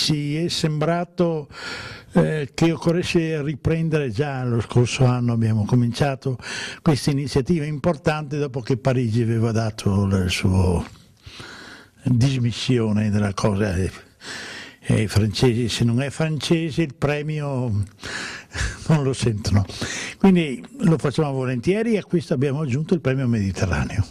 ci è sembrato che occorresse riprendere. Già lo scorso anno abbiamo cominciato questa iniziativa importante dopo che Parigi aveva dato la sua dismissione della cosa. I francesi, se non è francese il premio non lo sentono, quindi lo facciamo volentieri, e a questo abbiamo aggiunto il premio Mediterraneo.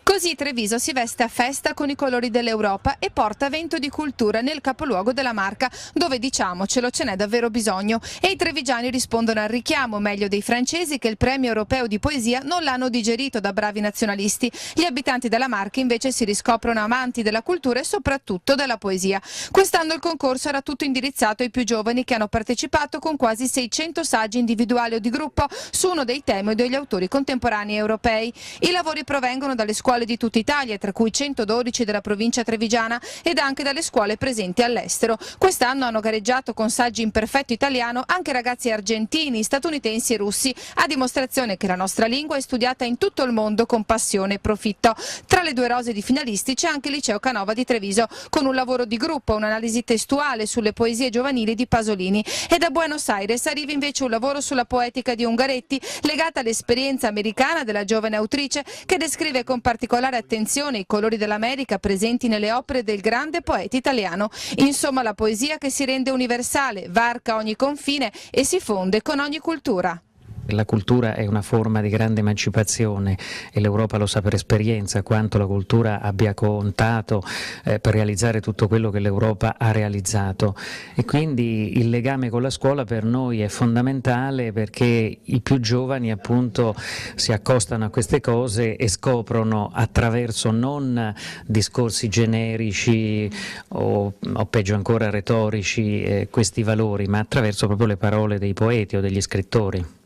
Così Treviso si veste a festa con i colori dell'Europa e porta vento di cultura nel capoluogo della Marca, dove, diciamocelo, ce n'è davvero bisogno. E i trevigiani rispondono al richiamo, meglio dei francesi, che il premio europeo di poesia non l'hanno digerito da bravi nazionalisti. Gli abitanti della Marca invece si riscoprono amanti della cultura e soprattutto della poesia. Quest'anno il concorso era tutto indirizzato ai più giovani, che hanno partecipato con quasi 600 saggi individuali o di gruppo su uno dei temi degli autori contemporanei europei. I lavori provengono dalle scuole di tutta Italia, tra cui 112 della provincia trevigiana, ed anche dalle scuole presenti all'estero. Quest'anno hanno gareggiato con saggi in perfetto italiano anche ragazzi argentini, statunitensi e russi, a dimostrazione che la nostra lingua è studiata in tutto il mondo con passione e profitto. Tra le due rose di finalisti c'è anche il Liceo Canova di Treviso, con un lavoro di gruppo, un'analisi testuale sulle poesie giovanili di Pasolini. E da Buenos Aires arriva invece un lavoro sulla poetica di Ungaretti, legata all'esperienza americana della giovane autrice, che descrive con particolare attenzione i colori dell'America presenti nelle opere del grande poeta italiano. Insomma, la poesia che si rende universale, varca ogni confine e si fonde con ogni cultura. La cultura è una forma di grande emancipazione e l'Europa lo sa per esperienza quanto la cultura abbia contato per realizzare tutto quello che l'Europa ha realizzato, e quindi il legame con la scuola per noi è fondamentale, perché i più giovani appunto si accostano a queste cose e scoprono attraverso non discorsi generici o peggio ancora retorici questi valori, ma attraverso proprio le parole dei poeti o degli scrittori.